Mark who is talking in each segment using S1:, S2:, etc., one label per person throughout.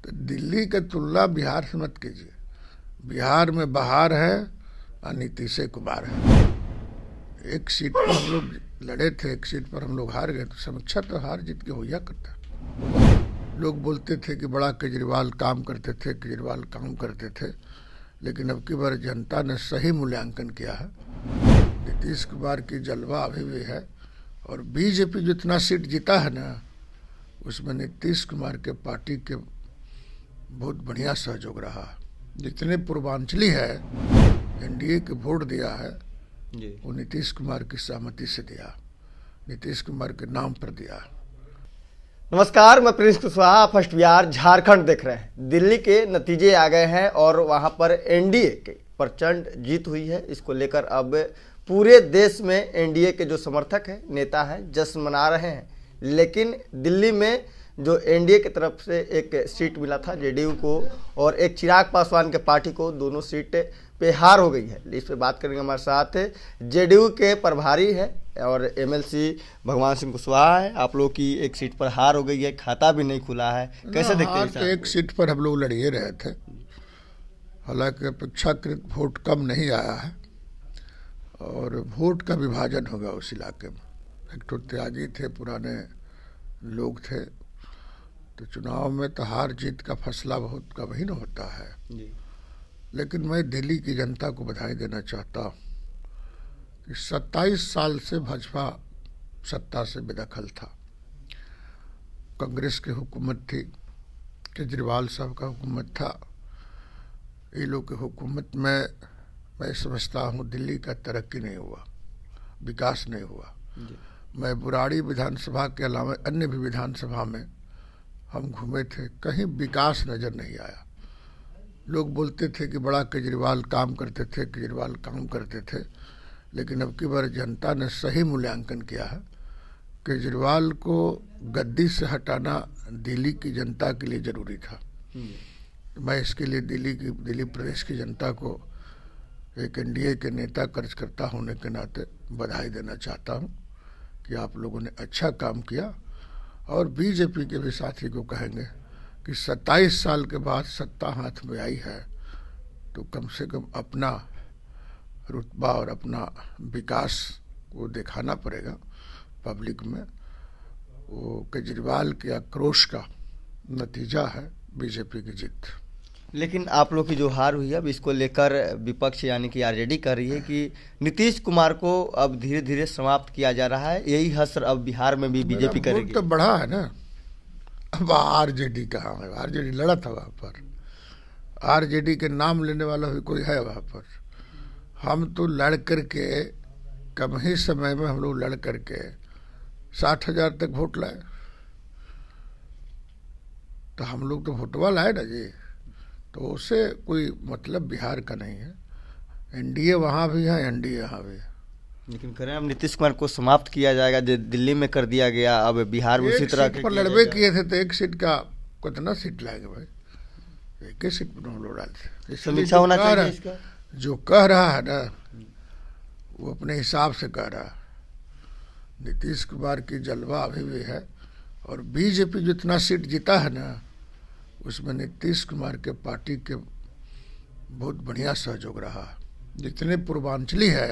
S1: तो दिल्ली का तुलना बिहार से मत कीजिए। बिहार में बहार है और नीतीश कुमार है। एक सीट पर हम लोग लड़े थे, एक सीट पर हम लोग हार गए, तो समीक्षा तो हार जीत के होया करता। लोग बोलते थे कि बड़ा केजरीवाल काम करते थे, केजरीवाल काम करते थे, लेकिन अब की बार जनता ने सही मूल्यांकन किया है। नीतीश कुमार की जलवा अभी भी है और बीजेपी जितना सीट जीता है ना, उसमें नीतीश कुमार के पार्टी के बहुत बढ़िया सहयोग रहा। जितने पूर्वांचली है एनडीए के वोट दिया है वो नीतीश कुमार की सहमति से दिया, नीतीश कुमार के नाम पर दिया।
S2: नमस्कार, मैं प्रिंस कुशवाहा फर्स्ट बिहार झारखंड देख रहे हैं। दिल्ली के नतीजे आ गए हैं और वहां पर एनडीए की प्रचंड जीत हुई है। इसको लेकर अब पूरे देश में एनडीए के जो समर्थक हैं, नेता हैं, जश्न मना रहे हैं। लेकिन दिल्ली में जो एनडीए की तरफ से एक सीट मिला था जेडीयू को और एक चिराग पासवान के पार्टी को, दोनों सीट पे हार हो गई है। इस पे बात करेंगे। हमारे साथ जेडीयू के प्रभारी है और एमएलसी भगवान सिंह कुशवाहा है। आप लोग की एक सीट पर हार हो गई है, खाता भी नहीं खुला है, कैसे देखते हैं?
S1: तो एक सीट पर हम लोग लड़िए रहे थे, हालांकि अपेक्षाकृत वोट कम नहीं आया है और वोट का विभाजन होगा उस इलाके में। एक तो त्यागी थे, पुराने लोग थे, तो चुनाव में तो हार जीत का फैसला बहुत कम ही न होता है जी। लेकिन मैं दिल्ली की जनता को बधाई देना चाहता हूँ कि 27 साल से भाजपा सत्ता से बेदखल था। कांग्रेस की हुकूमत थी, केजरीवाल साहब का हुकूमत था। ये लोग की हुकूमत में मैं समझता हूँ दिल्ली का तरक्की नहीं हुआ, विकास नहीं हुआ। मैं बुराड़ी विधानसभा के अलावा अन्य भी विधानसभा में हम घूमे थे, कहीं विकास नज़र नहीं आया। लोग बोलते थे कि बड़ा केजरीवाल काम करते थे, केजरीवाल काम करते थे, लेकिन अब की बार जनता ने सही मूल्यांकन किया है। केजरीवाल को गद्दी से हटाना दिल्ली की जनता के लिए ज़रूरी था। मैं इसके लिए दिल्ली प्रदेश की जनता को एक एनडीए के नेता कार्यकर्ता होने के नाते बधाई देना चाहता हूँ कि आप लोगों ने अच्छा काम किया। और बीजेपी के भी साथी को कहेंगे कि 27 साल के बाद सत्ता हाथ में आई है तो कम से कम अपना रुतबा और अपना विकास को दिखाना पड़ेगा पब्लिक में। वो केजरीवाल के आक्रोश का नतीजा है बीजेपी की जीत।
S2: लेकिन आप लोग की जो हार हुई है, अब इसको लेकर विपक्ष यानी कि आरजेडी कर रही है कि नीतीश कुमार को अब धीरे धीरे समाप्त किया जा रहा है। यही हसर अब बिहार में भी बीजेपी करेगी।
S1: तो बढ़ा है ना, अब आरजेडी कहाँ है? आरजेडी लड़ा था वहाँ पर, आरजेडी के नाम लेने वाला भी कोई है वहाँ पर? हम तो लड़ करके कम ही समय में हम लोग लड़ करके 60,000 तक वोट लाए। तो हम लोग तो वोटवा लाए ना जी, तो उससे कोई मतलब बिहार का नहीं है। एनडीए वहाँ भी है, एनडीए यहाँ भी है।
S2: लेकिन करें अब नीतीश कुमार को समाप्त किया जाएगा, जो दिल्ली में कर दिया गया, अब बिहार में उसी तरह
S1: पर लड़बे किए थे तो एक सीट का कितना सीट लाएंगे भाई? एक ही सीट पर हम लोग डालते।
S2: समीक्षा होना चाहिए इसका।
S1: जो कह रहा है ना वो अपने हिसाब से कह रहा है। नीतीश कुमार की जलवा अभी भी है और बीजेपी जितना सीट जीता है ना, उसमें नीतीश कुमार के पार्टी के बहुत बढ़िया सहयोग रहा। जितने पूर्वांचली है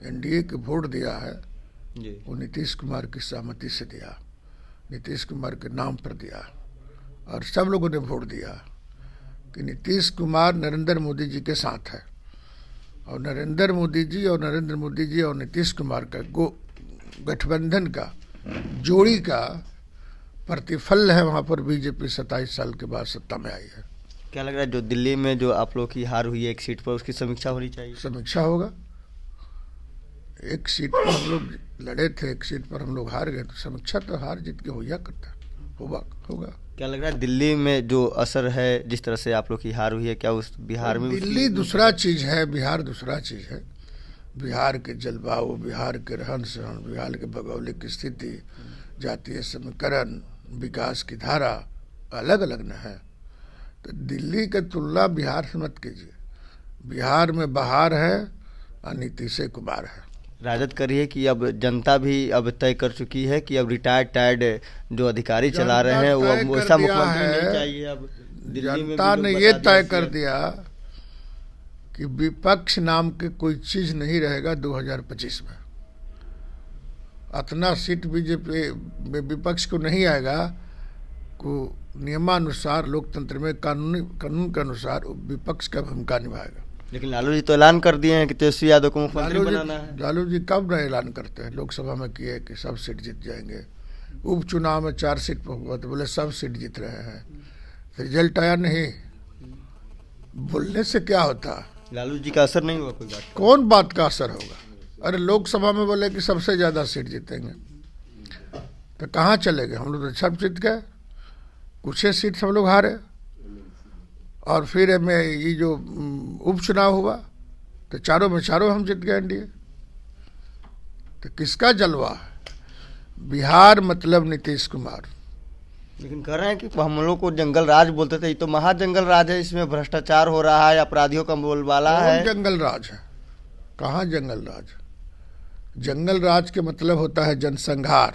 S1: एनडीए के वोट दिया है वो नीतीश कुमार की सहमति से दिया, नीतीश कुमार के नाम पर दिया। और सब लोगों ने वोट दिया कि नीतीश कुमार नरेंद्र मोदी जी के साथ है और नरेंद्र मोदी जी और नीतीश कुमार का गठबंधन का जोड़ी का प्रतिफल है। वहाँ पर बीजेपी 27 साल के बाद सत्ता में आई है।
S2: क्या लग रहा है जो दिल्ली में जो आप लोग की हार हुई है एक सीट पर, उसकी समीक्षा होनी चाहिए?
S1: समीक्षा होगा। एक सीट पर हम लोग लड़े थे, एक सीट पर हम लोग हार गए, तो समीक्षा तो हार जीत के होया करता होगा।
S2: क्या लग रहा है दिल्ली में जो असर है, जिस तरह से आप लोग की हार हुई है, क्या उस बिहार में?
S1: दिल्ली दूसरा चीज है, बिहार दूसरा चीज है। बिहार के जलवायु, बिहार के रहन सहन, बिहार के भौगोलिक स्थिति, जातीय समीकरण, विकास की धारा अलग अलग न है। तो दिल्ली का तुलना बिहार से मत कीजिए। बिहार में बहार है और नीतीश कुमार है।
S2: राजद कर रही है कि अब जनता भी अब तय कर चुकी है कि अब रिटायर्ड जो अधिकारी चला रहे हैं वो अब ऐसा मुख्यमंत्री नहीं चाहिए। अब दिल्ली में
S1: जनता ने ये तय कर दिया कि विपक्ष नाम के कोई चीज नहीं रहेगा 2025 में। इतना सीट बीजेपी में विपक्ष को नहीं आएगा को नियमानुसार लोकतंत्र में कानून के अनुसार विपक्ष का भूमिका निभाएगा।
S2: लेकिन लालू जी तो ऐलान कर दिए हैं कि तेजस्वी यादव को मुख्यमंत्री बनाना है।
S1: लालू जी कब न ऐलान करते हैं, लोकसभा में किए कि सब सीट जीत जाएंगे। उपचुनाव में 4 सीट पर हुआ तो बोले सब सीट जीत रहे हैं, रिजल्ट आया नहीं। बोलने से क्या होता?
S2: लालू जी का असर नहीं हुआ कोई बात?
S1: कौन बात का असर होगा? अरे लोकसभा में बोले कि सबसे ज्यादा सीट जीतेंगे तो कहाँ चले गए? हम लोग तो सब जीत गए, कुछ ही सीट सब लोग हारे। और फिर में ये जो उपचुनाव हुआ तो चारों में चारों हम जीत गए एनडीए। तो किसका जलवा? बिहार मतलब नीतीश कुमार।
S2: लेकिन कह रहे हैं कि हम लोग को जंगल राज बोलते थे, ये तो महाजंगल राज है, इसमें भ्रष्टाचार हो रहा है, अपराधियों का बोलबाला है।
S1: जंगल राज है? कहाँ जंगल राज? जंगल राज के मतलब होता है जनसंहार।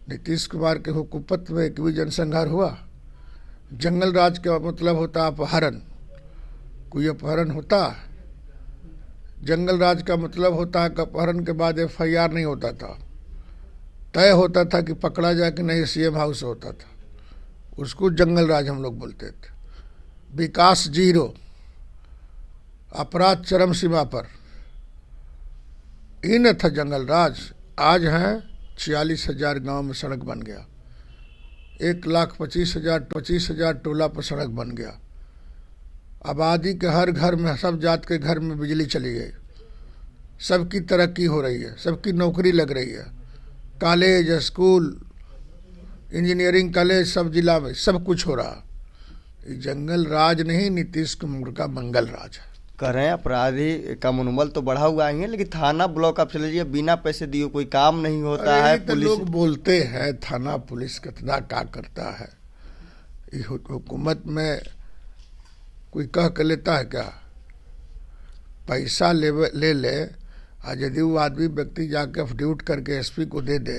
S1: नीतीश कुमार के हुकूमत में एक भी जनसंहार हुआ? जंगल राज का मतलब होता है अपहरण। कोई अपहरण होता? जंगल राज का मतलब होता है कि अपहरण के बाद FIR नहीं होता था, तय होता था कि पकड़ा जाए कि नहीं, CM हाउस होता था। उसको जंगल राज हम लोग बोलते थे। विकास जीरो, अपराध चरम सीमा पर, ये न था जंगल राज। आज हैं 46,000 गांव में सड़क बन गया, 1,25,000 टोला पर सड़क बन गया। आबादी के हर घर में, सब जात के घर में बिजली चली गई। सबकी तरक्की हो रही है, सबकी नौकरी लग रही है। कॉलेज, स्कूल, इंजीनियरिंग कॉलेज सब जिला में सब कुछ हो रहा। ये जंगल राज नहीं, नीतीश कुमार का मंगल राज है।
S2: कह रहे हैं अपराधी का मनोबल तो बढ़ा हुआ है, लेकिन थाना ब्लॉक आप चले जाइए, बिना पैसे दिए कोई काम नहीं होता है।
S1: तो लोग बोलते हैं थाना पुलिस कितना क्या करता है। हुकूमत में कोई कह के लेता है क्या? पैसा ले आज यदि वो आदमी व्यक्ति जाके अफिडेविट करके SP को दे दे,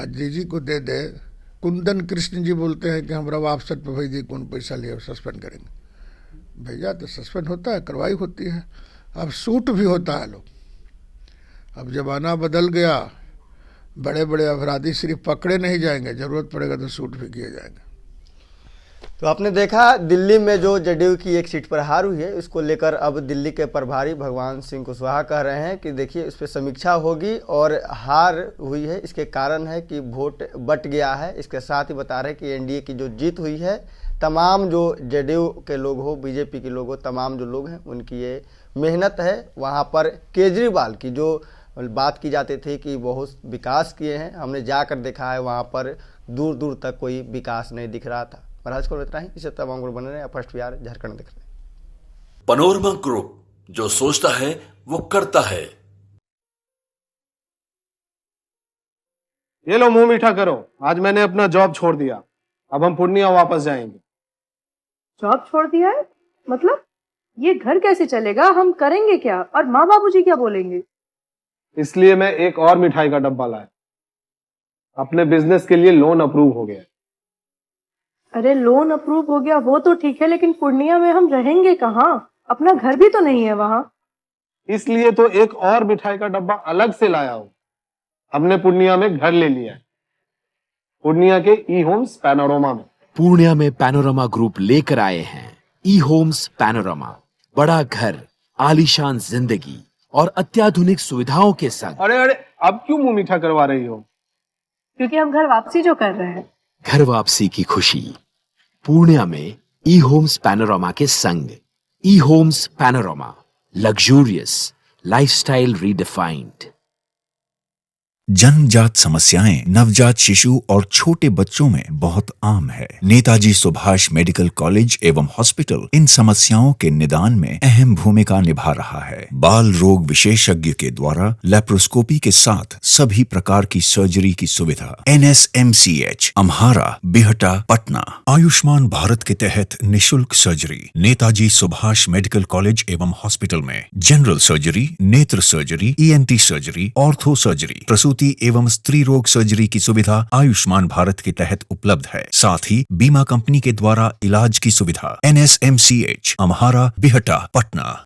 S1: DG को दे दे। कुंदन कृष्ण जी बोलते हैं कि हमरा वापसट पर भेज दिए, कौन पैसा लिए सस्पेंड करेंगे। भेजा तो सस्पेंड होता है, कार्रवाई होती है। अब सूट भी होता है लोग। अब जमाना बदल गया, बड़े बड़े अपराधी सिर्फ पकड़े नहीं जाएंगे, जरूरत पड़ेगा तो सूट भी किए जाएंगे।
S2: तो आपने देखा दिल्ली में जो जदयू की एक सीट पर हार हुई है, इसको लेकर अब दिल्ली के प्रभारी भगवान सिंह कुशवाहा कह रहे हैं कि देखिए इस पर समीक्षा होगी और हार हुई है इसके कारण है कि वोट बट गया है। इसके साथ ही बता रहे हैं कि NDA की जो जीत हुई है, तमाम जो जदयू के लोग हो, BJP के लोग हो, तमाम जो लोग हैं उनकी ये मेहनत है। वहाँ पर केजरीवाल की जो बात की जाती थी कि बहुत विकास किए हैं, हमने जाकर देखा है वहाँ पर दूर दूर तक कोई विकास नहीं दिख रहा था। महाराज को इतना ही, इसे तमाम ग्रुप बने रहे। फर्स्ट बिहार झारखंड देख रहे हैं।
S3: पनोरमा ग्रुप, जो सोचता है वो करता है।
S4: ये लो मुंह मीठा करो, आज मैंने अपना जॉब छोड़ दिया, अब हम पूर्णिया वापस जाएंगे।
S5: जॉब छोड़ दिया है? मतलब ये घर कैसे चलेगा? हम करेंगे क्या? और माँ बाबूजी क्या बोलेंगे?
S4: इसलिए मैं एक और मिठाई का डब्बा लाया। अपने बिजनेस के लिए लोन अप्रूव हो गया।
S5: अरे लोन अप्रूव हो गया वो तो ठीक है, लेकिन पूर्णिया में हम रहेंगे कहाँ? अपना घर भी तो नहीं है वहाँ।
S4: इसलिए तो एक और मिठाई का डब्बा अलग से लाया हूँ। हमने पूर्णिया में घर ले लिया है, पूर्णिया के E-होम्स पैनोरमा में।
S6: पूर्णिया में पैनोरमा ग्रुप लेकर आए हैं E-होम्स पैनोरमा। बड़ा घर, आलीशान जिंदगी और अत्याधुनिक सुविधाओं के संग।
S4: अरे अब क्यों मुंह मीठा करवा रही हो?
S5: क्योंकि हम घर वापसी जो कर रहे हैं।
S6: घर वापसी की खुशी पूर्णिया में E-होम्स पैनोरमा के संग। E-होम्स पैनोरमा, लग्जूरियस लाइफस्टाइल रीडिफाइंड।
S7: जन्मजात समस्याएं नवजात शिशु और छोटे बच्चों में बहुत आम है। नेताजी सुभाष मेडिकल कॉलेज एवं हॉस्पिटल इन समस्याओं के निदान में अहम भूमिका निभा रहा है। बाल रोग विशेषज्ञ के द्वारा लेप्रोस्कोपी के साथ सभी प्रकार की सर्जरी की सुविधा। NSMCH अम्हारा, बिहटा, पटना। आयुष्मान भारत के तहत निशुल्क surgery. Netaji Subhash medical college एवं हॉस्पिटल में जनरल सर्जरी, नेत्र surgery, ENT surgery, ortho surgery, प्रसूति एवं स्त्री रोग सर्जरी की सुविधा आयुष्मान भारत के तहत उपलब्ध है। साथ ही बीमा कंपनी के द्वारा इलाज की सुविधा। NSMCH अम्हारा, बिहटा, पटना।